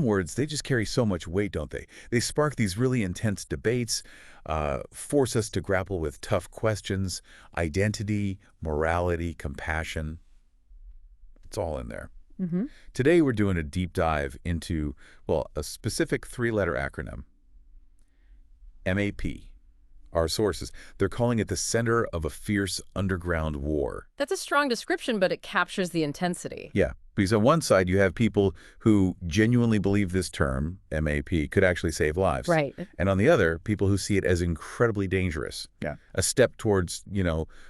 Words, they just carry so much weight, don't they? They spark these really intense debates, force us to grapple with tough questions, identity, morality, compassion. It's all in there. Hmm. Today, we're doing a deep dive into, well, a specific three-letter acronym, MAP. Our sources, they're calling it the center of a fierce underground war. That's a strong description, but it captures the intensity. Yeah, because on one side, you have people who genuinely believe this term, MAP, could actually save lives. Right. And on the other, people who see it as incredibly dangerous. Yeah. A step towards,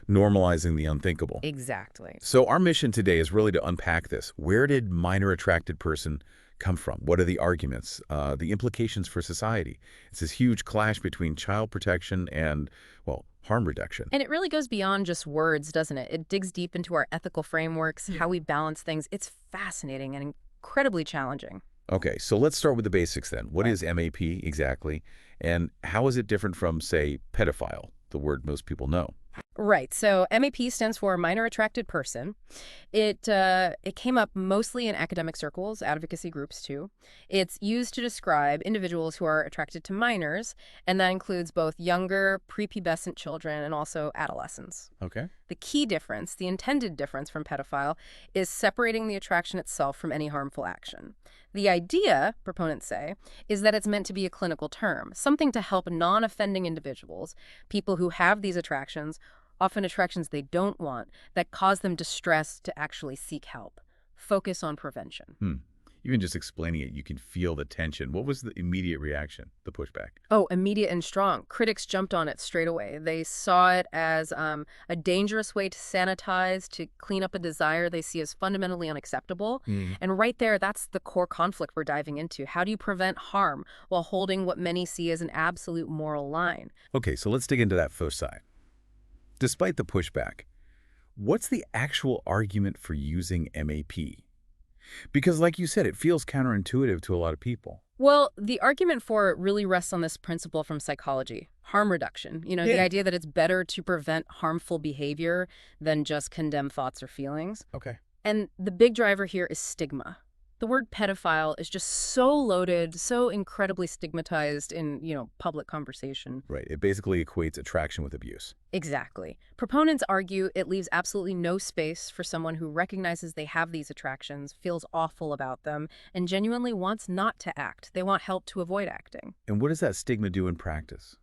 normalizing the unthinkable. Exactly. So our mission today is really to unpack this. Where did minor attracted person come from? What are the arguments, the implications for society? It's this huge clash between child protection and, well, harm reduction. And it really goes beyond just words, doesn't it? It digs deep into our ethical frameworks, how we balance things. It's fascinating and incredibly challenging. Okay, so let's start with the basics then. What is MAP exactly, and how is it different from, say, pedophile, the word most people know? Right. So MAP stands for minor attracted person. It came up mostly in academic circles, advocacy groups too. It's used to describe individuals who are attracted to minors, and that includes both younger, prepubescent children and also adolescents. Okay. The key difference, the intended difference from pedophile, is separating the attraction itself from any harmful action. The idea, proponents say, is that it's meant to be a clinical term, something to help non-offending individuals, people who have these attractions, often attractions they don't want, that cause them distress to actually seek help. Focus on prevention. Even just explaining it, you can feel the tension. What was the immediate reaction, the pushback? Oh, immediate and strong. Critics jumped on it straight away. They saw it as a dangerous way to sanitize, to clean up a desire they see as fundamentally unacceptable. And right there, that's the core conflict we're diving into. How do you prevent harm while holding what many see as an absolute moral line? Okay, so let's dig into that first side. Despite the pushback, what's the actual argument for using MAP? Because like you said, it feels counterintuitive to a lot of people. Well, the argument for it really rests on this principle from psychology, harm reduction. The idea that it's better to prevent harmful behavior than just condemn thoughts or feelings. Okay. And the big driver here is stigma. The word pedophile is just so loaded, so incredibly stigmatized in, public conversation. Right. It basically equates attraction with abuse. Exactly. Proponents argue it leaves absolutely no space for someone who recognizes they have these attractions, feels awful about them, and genuinely wants not to act. They want help to avoid acting. And what does that stigma do in practice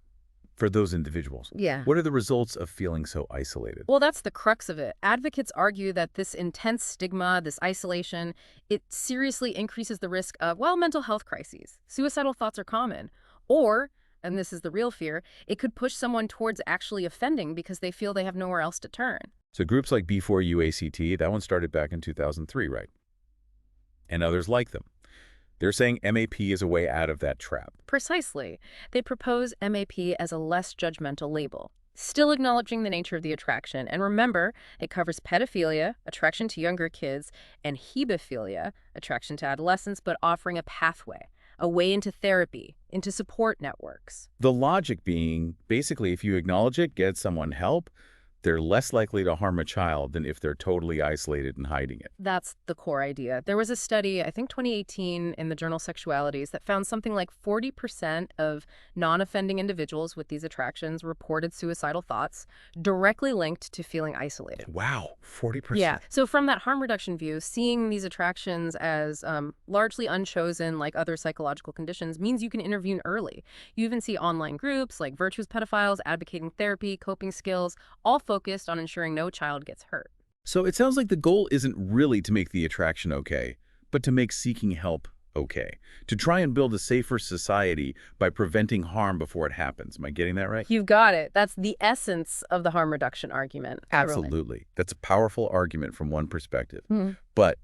for those individuals? Yeah. What are the results of feeling so isolated? Well, that's the crux of it. Advocates argue that this intense stigma, this isolation, it seriously increases the risk of, mental health crises. Suicidal thoughts are common. Or, and this is the real fear, it could push someone towards actually offending because they feel they have nowhere else to turn. So groups like B4UACT, that one started back in 2003, right? And others like them. They're saying MAP is a way out of that trap. Precisely. They propose MAP as a less judgmental label, still acknowledging the nature of the attraction. And remember, it covers pedophilia, attraction to younger kids, and hebephilia, attraction to adolescents, but offering a pathway, a way into therapy, into support networks. The logic being, basically, if you acknowledge it, get someone help, they're less likely to harm a child than if they're totally isolated and hiding it. That's the core idea. There was a study, I think 2018, in the journal Sexualities that found something like 40% of non-offending individuals with these attractions reported suicidal thoughts, directly linked to feeling isolated. Wow, 40%. Yeah. So from that harm reduction view, seeing these attractions as largely unchosen, like other psychological conditions, means you can intervene early. You even see online groups like Virtuous Pedophiles advocating therapy, coping skills, all focused on ensuring no child gets hurt. So it sounds like the goal isn't really to make the attraction okay, but to make seeking help okay. To try and build a safer society by preventing harm before it happens. Am I getting that right? You've got it. That's the essence of the harm reduction argument. Absolutely. That's a powerful argument from one perspective. Mhm. But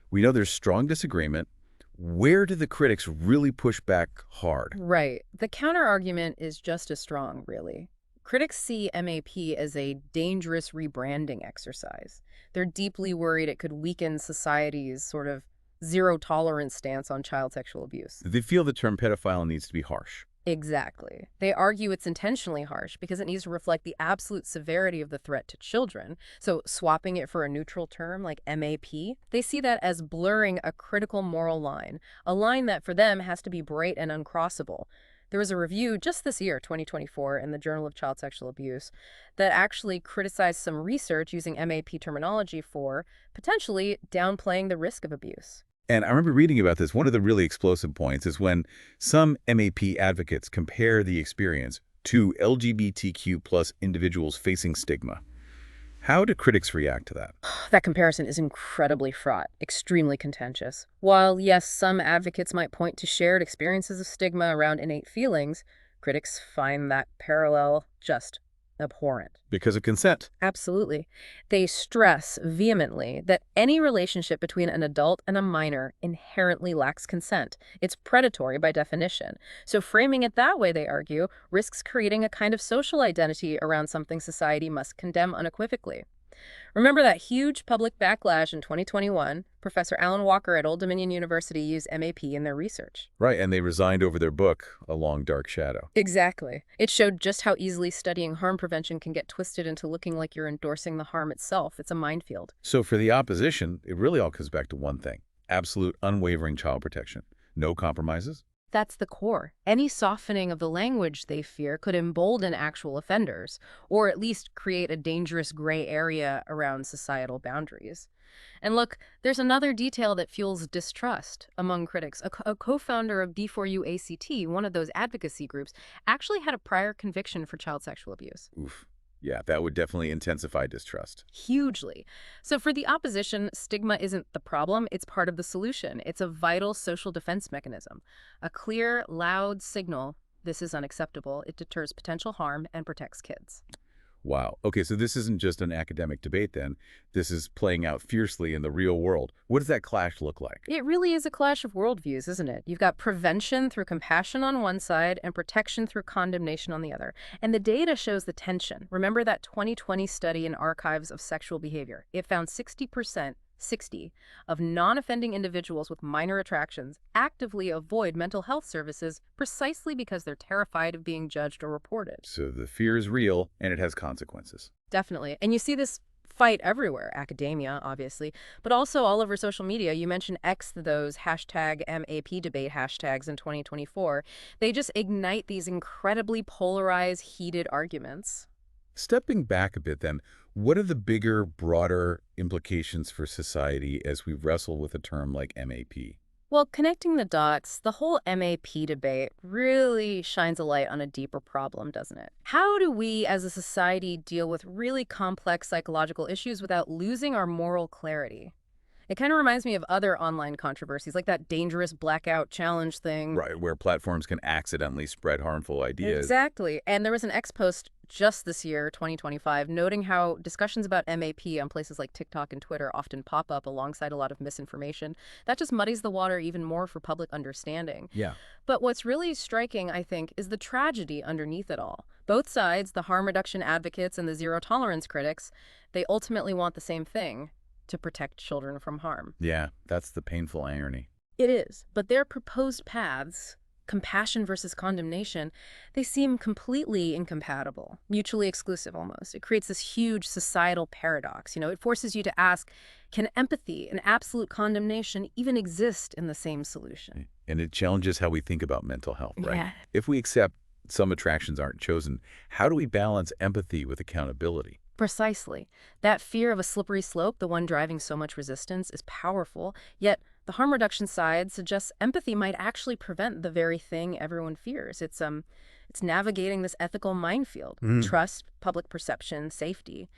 we know there's strong disagreement. Where do the critics really push back hard? Right. The counter-argument is just as strong, really. Critics see MAP as a dangerous rebranding exercise. They're deeply worried it could weaken society's sort of zero-tolerance stance on child sexual abuse. They feel the term pedophile needs to be harsh. Exactly. They argue it's intentionally harsh because it needs to reflect the absolute severity of the threat to children. So, swapping it for a neutral term like MAP, they see that as blurring a critical moral line, a line that for them has to be bright and uncrossable. There was a review just this year, 2024, in the Journal of Child Sexual Abuse that actually criticized some research using MAP terminology for potentially downplaying the risk of abuse. And I remember reading about this. One of the really explosive points is when some MAP advocates compare the experience to LGBTQ plus individuals facing stigma. How do critics react to that? That comparison is incredibly fraught, extremely contentious. While, yes, some advocates might point to shared experiences of stigma around innate feelings, critics find that parallel just abhorrent. Because of consent. Absolutely. They stress vehemently that any relationship between an adult and a minor inherently lacks consent. It's predatory by definition. So framing it that way, they argue, risks creating a kind of social identity around something society must condemn unequivocally. Remember that huge public backlash in 2021? Professor Alan Walker at Old Dominion University used MAP in their research. Right, and they resigned over their book, A Long Dark Shadow. Exactly. It showed just how easily studying harm prevention can get twisted into looking like you're endorsing the harm itself. It's a minefield. So for the opposition, it really all comes back to one thing: absolute, unwavering child protection. No compromises? That's the core. Any softening of the language, they fear, could embolden actual offenders, or at least create a dangerous gray area around societal boundaries. And look, there's another detail that fuels distrust among critics. A co-founder of D4U-ACT, one of those advocacy groups, actually had a prior conviction for child sexual abuse. Oof. Yeah, that would definitely intensify distrust. Hugely. So for the opposition, stigma isn't the problem, it's part of the solution. It's a vital social defense mechanism. A clear, loud signal: this is unacceptable. It deters potential harm and protects kids. Wow. Okay, so this isn't just an academic debate then. This is playing out fiercely in the real world. What does that clash look like? It really is a clash of worldviews, isn't it? You've got prevention through compassion on one side and protection through condemnation on the other. And the data shows the tension. Remember that 2020 study in Archives of Sexual Behavior? It found 60% of non-offending individuals with minor attractions actively avoid mental health services precisely because they're terrified of being judged or reported. So the fear is real, and it has consequences. Definitely. And you see this fight everywhere, academia, obviously, but also all over social media. You mentioned X, those hashtag MAP debate hashtags in 2024. They just ignite these incredibly polarized, heated arguments. Stepping back a bit then, what are the bigger, broader implications for society as we wrestle with a term like MAP? Well, connecting the dots, the whole MAP debate really shines a light on a deeper problem, doesn't it? How do we as a society deal with really complex psychological issues without losing our moral clarity? It kind of reminds me of other online controversies, like that dangerous blackout challenge thing. Right, where platforms can accidentally spread harmful ideas. Exactly. And there was an X post just this year, 2025, noting how discussions about MAP on places like TikTok and Twitter often pop up alongside a lot of misinformation. That just muddies the water even more for public understanding. Yeah. But what's really striking, I think, is the tragedy underneath it all. Both sides, the harm reduction advocates and the zero tolerance critics, they ultimately want the same thing: to protect children from harm. Yeah, that's the painful irony. It is, but their proposed paths, compassion versus condemnation, they seem completely incompatible, mutually exclusive almost. It creates this huge societal paradox. It forces you to ask, can empathy and absolute condemnation even exist in the same solution? And it challenges how we think about mental health, right? Yeah. If we accept some attractions aren't chosen, how do we balance empathy with accountability? Precisely. That fear of a slippery slope, the one driving so much resistance, is powerful, yet the harm reduction side suggests empathy might actually prevent the very thing everyone fears. It's navigating this ethical minefield: trust, public perception, safety.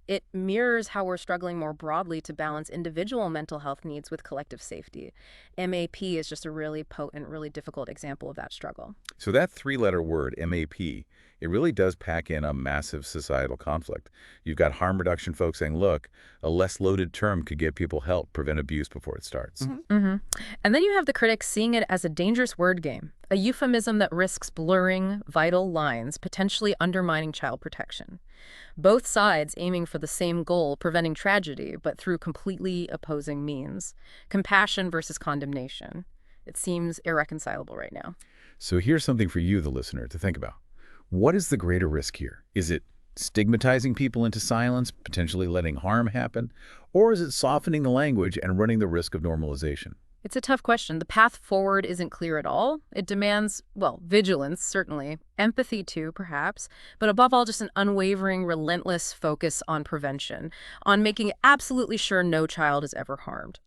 It mirrors how we're struggling more broadly to balance individual mental health needs with collective safety. MAP is just a really potent, really difficult example of that struggle. So that three-letter word, MAP, it really does pack in a massive societal conflict. You've got harm reduction folks saying, look, a less loaded term could get people help prevent abuse before it starts. And then you have the critics seeing it as a dangerous word game, a euphemism that risks blurring vital lines, potentially undermining child protection. Both sides aiming for the same goal: preventing tragedy, but through completely opposing means. Compassion versus condemnation. It seems irreconcilable right now. So here's something for you, the listener, to think about. What is the greater risk here? Is it stigmatizing people into silence, potentially letting harm happen? Or is it softening the language and running the risk of normalization? It's a tough question. The path forward isn't clear at all. It demands, well, vigilance, certainly, empathy too, perhaps, but above all, just an unwavering, relentless focus on prevention, on making absolutely sure no child is ever harmed.